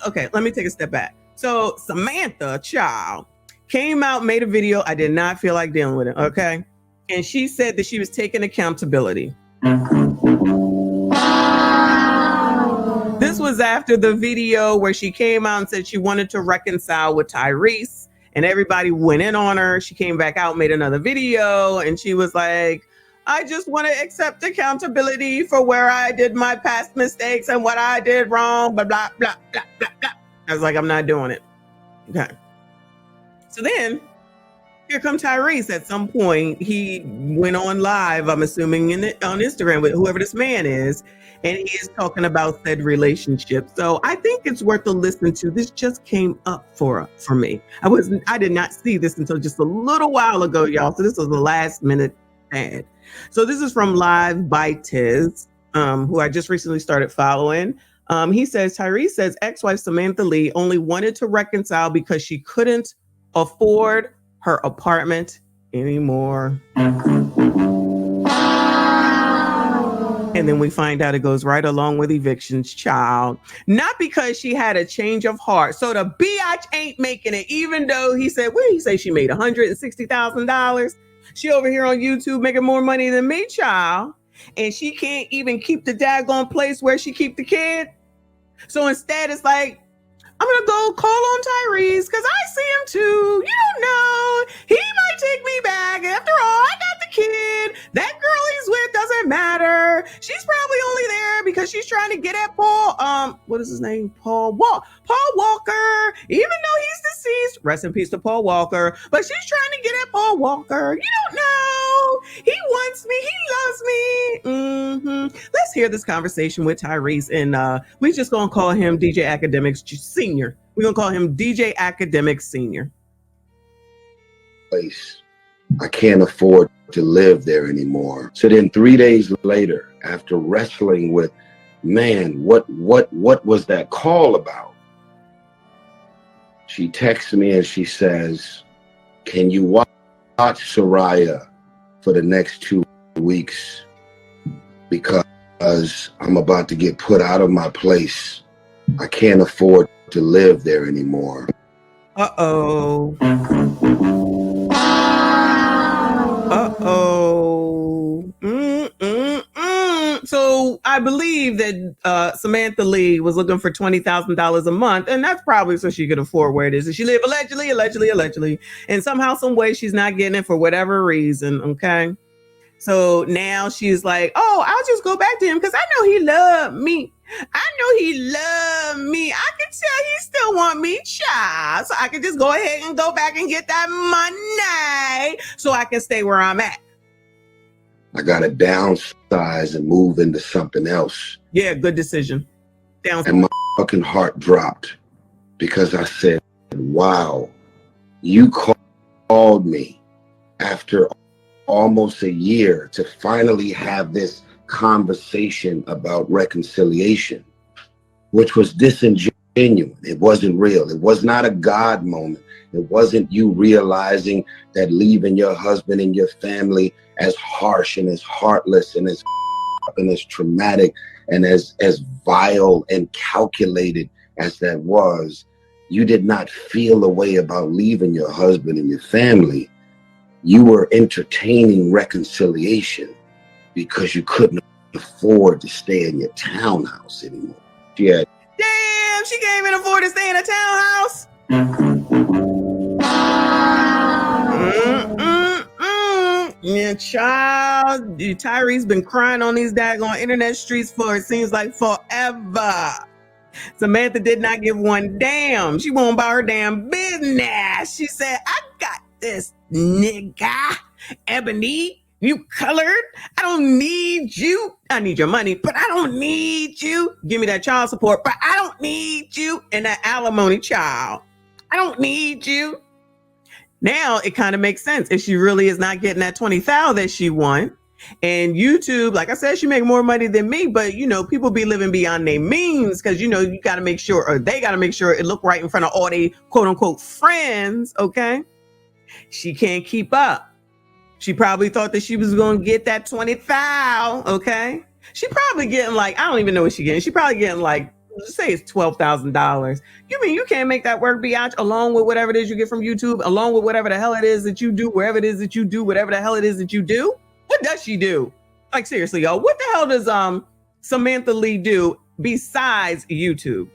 okay, let me take a step back. So Samantha, child, came out, made a video. I did not feel like dealing with it, okay? And she said that she was taking accountability. This was after the video where she came out and said she wanted to reconcile with Tyrese, and everybody went in on her. She came back out, made another video, and she was like, I just want to accept accountability for where I did my past mistakes and what I did wrong, blah, blah, blah, blah, blah, blah. I was like, I'm not doing it. Okay. So then here comes Tyrese. At some point, he went on live, I'm assuming on Instagram with whoever this man is, and he is talking about said relationship. So I think it's worth a listen to. This just came up for me. I did not see this until just a little while ago, y'all. So this was the last minute ad. So this is from Live by Tiz, who I just recently started following. He says, Tyrese says ex-wife Samantha Lee only wanted to reconcile because she couldn't afford her apartment anymore. And then we find out it goes right along with evictions, child. Not because she had a change of heart. So the biatch ain't making it, even though he said, what did he say? She made $160,000. She over here on YouTube making more money than me, child. And she can't even keep the daggone place where she keep the kid. So instead, it's like, I'm going to go call on Tyrese because I see him too. You don't know. He might take me back. After all, I got the kid. That girl he's with doesn't matter. She's probably only there because she's trying to get at Paul. What is his name? Paul Walker. Even though he's deceased. Rest in peace to Paul Walker. But she's trying to get at Paul Walker. You don't know. He wants me. He loves me. Let's hear this conversation with Tyrese. And we just going to call him DJ Academics Senior. We're going to call him DJ Academic Senior. Place. I can't afford to live there anymore. So then 3 days later, after wrestling with, man, what was that call about? She texts me and she says, can you watch Soraya for the next 2 weeks? Because I'm about to get put out of my place. I can't afford to live there anymore. Uh-oh. So I believe that Samantha Lee was looking for $20,000 a month, and that's probably so she could afford where it is. And she lived allegedly, and somehow, some way she's not getting it for whatever reason, okay? So now she's like, oh, I'll just go back to him because I know he loved me. I can tell he still want me, child. So I can just go ahead and go back and get that money so I can stay where I'm at. I got to downsize and move into something else. Yeah, good decision. Downsize. And my fucking heart dropped because I said, wow, you called me after almost a year to finally have this conversation about reconciliation, which was disingenuous. It wasn't real. It was not a God moment. It wasn't you realizing that leaving your husband and your family, as harsh and as heartless and as traumatic and as vile and calculated as that was, you did not feel a way about leaving your husband and your family. You were entertaining reconciliation because you couldn't afford to stay in your townhouse anymore. Yeah. Damn, she can't even afford to stay in a townhouse. Yeah, child. Tyrese been crying on these daggone internet streets for, it seems like, forever. Samantha did not give one damn. She won't buy her damn business. She said, I got this, nigga. Ebony, you colored. I don't need you. I need your money, but I don't need you. Give me that child support, but I don't need you. And that alimony, child. I don't need you. Now it kind of makes sense if she really is not getting that $20,000 that she won. And YouTube, like I said, she make more money than me, but you know, people be living beyond their means because you know, you got to make sure, or they got to make sure it look right in front of all they quote unquote friends. Okay. She can't keep up. She probably thought that she was going to get that $20,000. Okay. She probably getting like, I don't even know what she getting. She probably getting like say it's $12,000. You mean you can't make that work, biatch, along with whatever it is you get from YouTube, along with whatever the hell it is that you do, wherever it is that you do, whatever the hell it is that you do? What does she do? Like, seriously, y'all, what the hell does Samantha Lee do besides YouTube?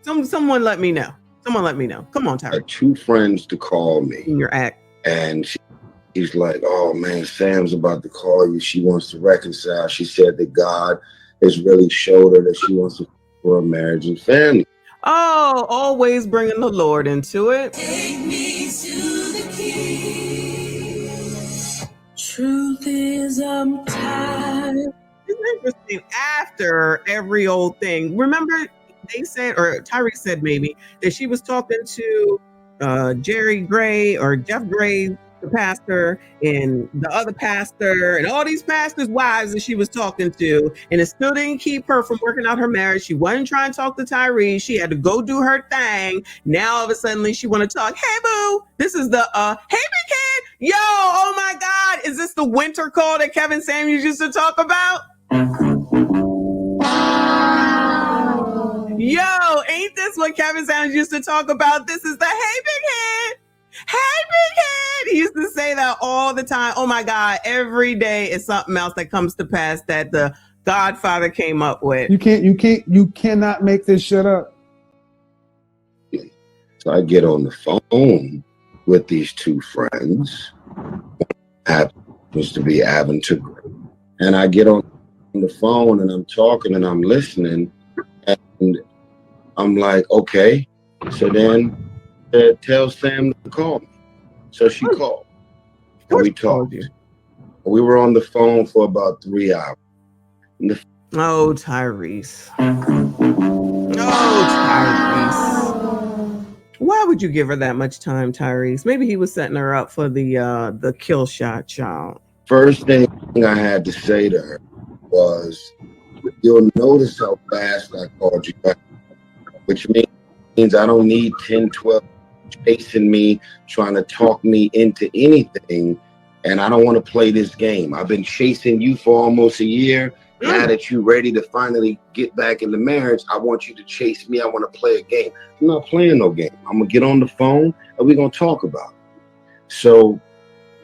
Someone let me know. Someone let me know. Come on, Tyra. I had 2 friends to call me. In your act. And he's like, oh man, Sam's about to call you. She wants to reconcile. She said that God has really showed her that she wants to for a marriage and family. Oh, always bringing the Lord into it. Take me to the King. Truth is, I'm tired. It's interesting. After every old thing, remember they said, or Tyrese said maybe, that she was talking to Jerry Gray or Jeff Gray, the pastor, and the other pastor, and all these pastors' wives that she was talking to, and it still didn't keep her from working out her marriage. She wasn't trying to talk to Tyrese. She had to go do her thing. Now all of a sudden she want to talk. Hey boo, this is the hey big kid. Yo, oh my God, is this the winter call that Kevin Samuels used to talk about? Yo, ain't this what Kevin Samuels used to talk about? This is the hey big head. Hey big head. He used to say that all the time. Oh my God, every day is something else that comes to pass that the Godfather came up with. You cannot make this shit up. So I get on the phone with these 2 friends. Happens to be Aventer Gray. And I get on the phone and I'm talking and I'm listening. And I'm like, okay. So then tell Sam to call me. So she called. And we talked. We were on the phone for about 3 hours. Oh, Tyrese. Oh, Tyrese. Why would you give her that much time, Tyrese? Maybe he was setting her up for the kill shot, child. First thing I had to say to her was, you'll notice how fast I called you back, which means I don't need 10, 12 chasing me, trying to talk me into anything. And I don't want to play this game. I've been chasing you for almost a year. Now that you're ready to finally get back into marriage, I want you to chase me. I want to play a game. I'm not playing no game. I'm going to get on the phone and we're going to talk about it. So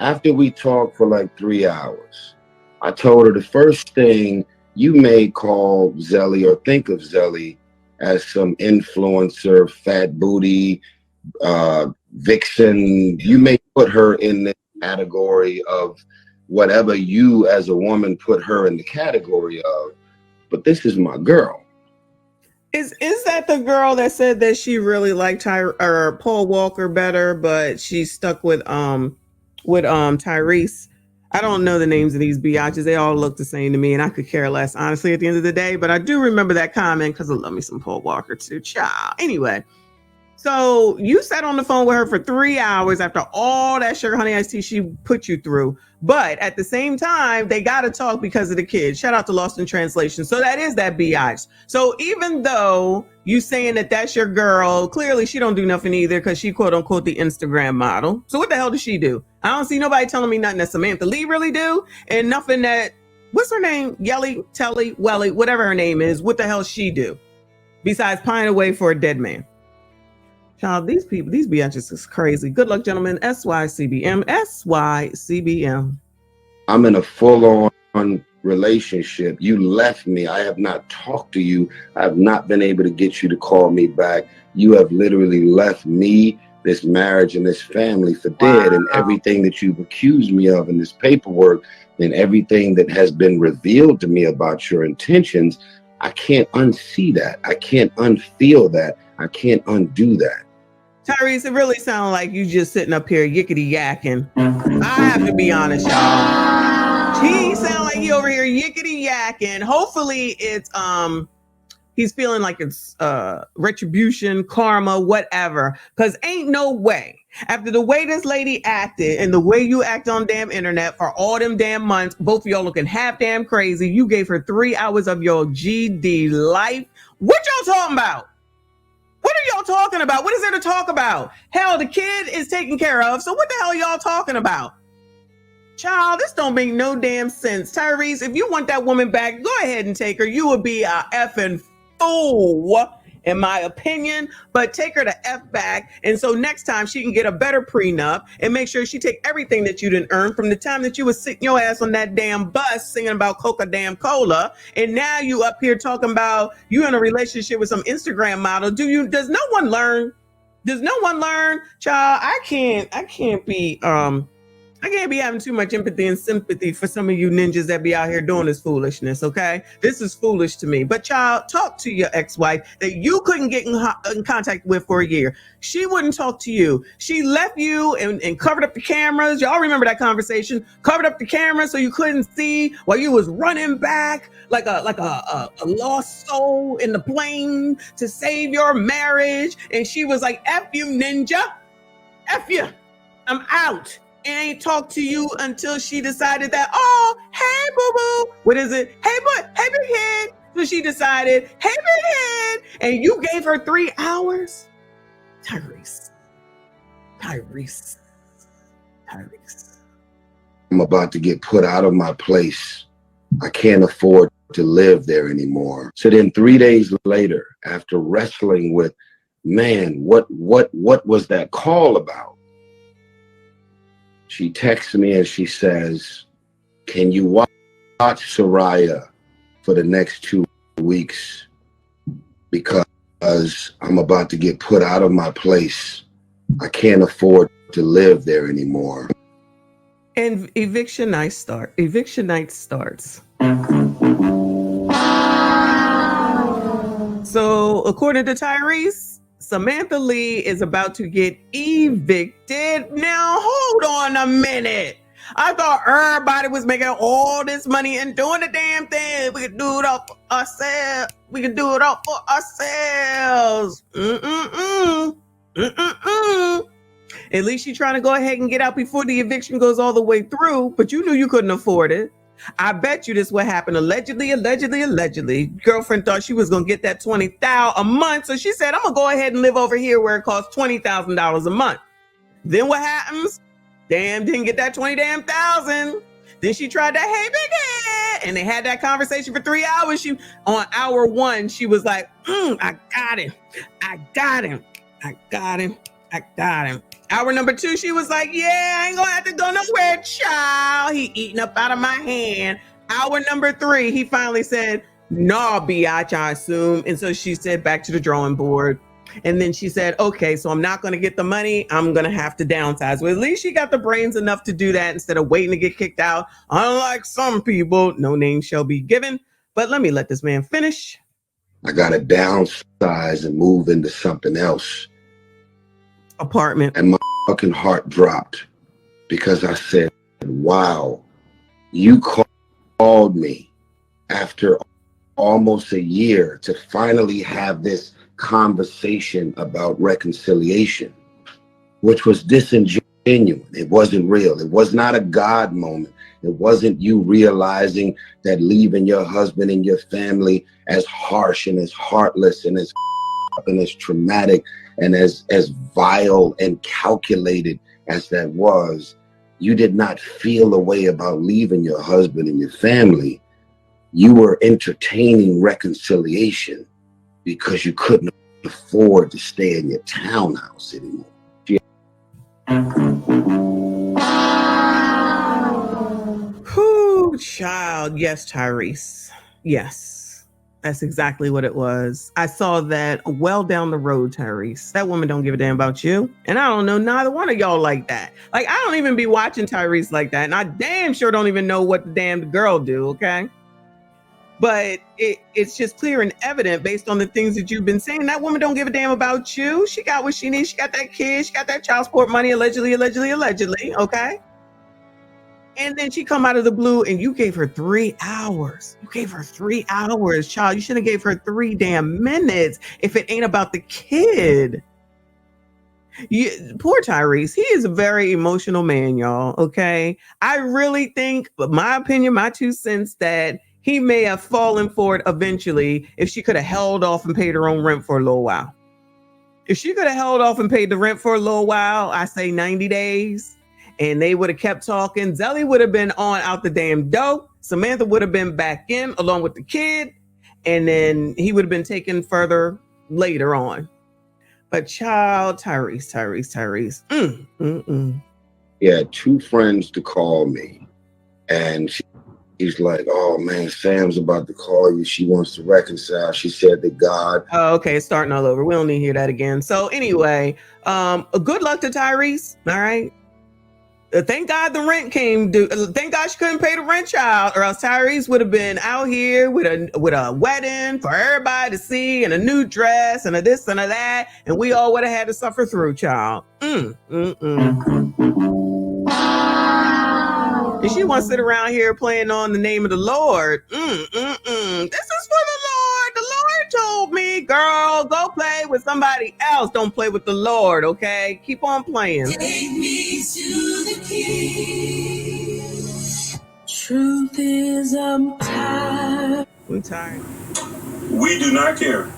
after we talked for like 3 hours, I told her the first thing, you may call Zelly or think of Zelly as some influencer, fat booty, vixen. You may put her in the category of whatever you as a woman put her in the category of, but this is my girl. Is that the girl that said that she really liked Paul Walker better, but she stuck with Tyrese? I don't know the names of these biatches. They all look the same to me, and I could care less, honestly, at the end of the day. But I do remember that comment because I love me some Paul Walker too, child. Anyway, so you sat on the phone with her for 3 hours after all that sugar honey iced tea she put you through. But at the same time, they got to talk because of the kids. Shout out to Lost in Translation. So that is that biatch. So even though you saying that that's your girl, clearly she don't do nothing either because she quote unquote the Instagram model. So what the hell does she do? I don't see nobody telling me nothing that Samantha Lee really do, and nothing that, what's her name? Yelly, Telly, Welly, whatever her name is. What the hell she do besides pine away for a dead man? Child, these people, these biatches is crazy. Good luck, gentlemen. SYCBM, SYCBM. I'm in a full-on relationship. You left me. I have not talked to you. I have not been able to get you to call me back. You have literally left me, this marriage, and this family for dead. And everything that you've accused me of in this paperwork and everything that has been revealed to me about your intentions, I can't unsee that. I can't unfeel that. I can't undo that. Tyrese, it really sounds like you just sitting up here yickety yakking. I have to be honest, y'all. He sound like he over here yickety yakking. Hopefully it's he's feeling like it's retribution, karma, whatever. Cause ain't no way. After the way this lady acted and the way you act on damn internet for all them damn months, both of y'all looking half damn crazy. You gave her 3 hours of your GD life. What y'all talking about? What are y'all talking about? What is there to talk about? Hell, the kid is taken care of. So what the hell are y'all talking about? Child, this don't make no damn sense. Tyrese, if you want that woman back, go ahead and take her. You would be a effing fool in my opinion, but take her the F back. And so next time she can get a better prenup and make sure she take everything that you didn't earn from the time that you was sitting your ass on that damn bus singing about Coca-Cola. And now you up here talking about you in a relationship with some Instagram model. Does no one learn? Does no one learn? Child, I can't be having too much empathy and sympathy for some of you ninjas that be out here doing this foolishness, okay? This is foolish to me. But child, talk to your ex-wife that you couldn't get in contact with for a year. She wouldn't talk to you. She left you and covered up the cameras. Y'all remember that conversation? Covered up the cameras so you couldn't see while you was running back like a lost soul in the plane to save your marriage. And she was like, F you, ninja. F you. I'm out. And ain't talked to you until she decided that, oh, hey, boo-boo. What is it? Hey, boy, hey, big head. So she decided, hey, big head. And you gave her 3 hours? Tyrese. I'm about to get put out of my place. I can't afford to live there anymore. So then 3 days later, after wrestling with, man, what was that call about? She texts me and she says, can you watch Soraya for the next 2 weeks? Because I'm about to get put out of my place. I can't afford to live there anymore. And eviction night starts. So according to Tyrese, Samantha Lee is about to get evicted. Now, hold on a minute. I thought everybody was making all this money and doing the damn thing. We could do it all for ourselves. At least you're trying to go ahead and get out before the eviction goes all the way through, but you knew you couldn't afford it. I bet you this what happened. Allegedly. Girlfriend thought she was going to get that $20,000 a month. So she said, I'm going to go ahead and live over here where it costs $20,000 a month. Then what happens? Damn, didn't get that $20,000. Then she tried that, hey, big head. And they had that conversation for 3 hours. On hour 1, she was like, I got him. Hour number 2, she was like, yeah, I ain't gonna have to go nowhere, child. He eating up out of my hand. Hour number 3, he finally said, nah, biatch, I assume. And so she said, back to the drawing board. And then she said, okay, so I'm not gonna get the money. I'm gonna have to downsize. Well, at least she got the brains enough to do that instead of waiting to get kicked out. Unlike some people, no name shall be given. But let this man finish. I gotta downsize and move into something else. Apartment. And my fucking heart dropped because I said, wow, you called me after almost a year to finally have this conversation about reconciliation, which was disingenuous. It wasn't real. It was not a God moment. It wasn't you realizing that leaving your husband and your family, as harsh and as heartless and as traumatic and as vile and calculated as that was, you did not feel a way about leaving your husband and your family. You were entertaining reconciliation because you couldn't afford to stay in your townhouse anymore. Whew, child. Yes, Tyrese. Yes, that's exactly what it was. I saw that well down the road, Tyrese. That woman don't give a damn about you. And I don't know neither one of y'all like that. Like, I don't even be watching Tyrese like that. And I damn sure don't even know what the damn girl do, okay? But it's just clear and evident based on the things that you've been saying. That woman don't give a damn about you. She got what she needs. She got that kid. She got that child support money, allegedly, okay? And then she come out of the blue and you gave her 3 hours. You gave her 3 hours, child. You should have gave her 3 damn minutes if it ain't about the kid. Poor Tyrese. He is a very emotional man, y'all, okay? I really think, but my opinion, my 2 cents, that he may have fallen for it eventually if she could have held off and paid her own rent for a little while. If she could have held off and paid the rent for a little while, I say 90 days, and they would have kept talking. Zelly would have been on out the damn dope. Samantha would have been back in along with the kid. And then he would have been taken further later on. But child, Tyrese. He had 2 friends to call me, and he's like, "Oh man, Sam's about to call you. She wants to reconcile. She said that God." Oh, okay, starting all over. We don't need to hear that again. So anyway, good luck to Tyrese. All right. Thank God the rent came due. Thank God she couldn't pay the rent, child, or else Tyrese would have been out here with a wedding for everybody to see and a new dress and a this and a that, and we all would have had to suffer through, child. And she wants to sit around here playing on the name of the Lord. This is for the Lord. The Lord told me, girl, go play with somebody else. Don't play with the Lord, okay? Keep on playing. Take me to the King. Truth is, I'm tired. I'm tired. We do not care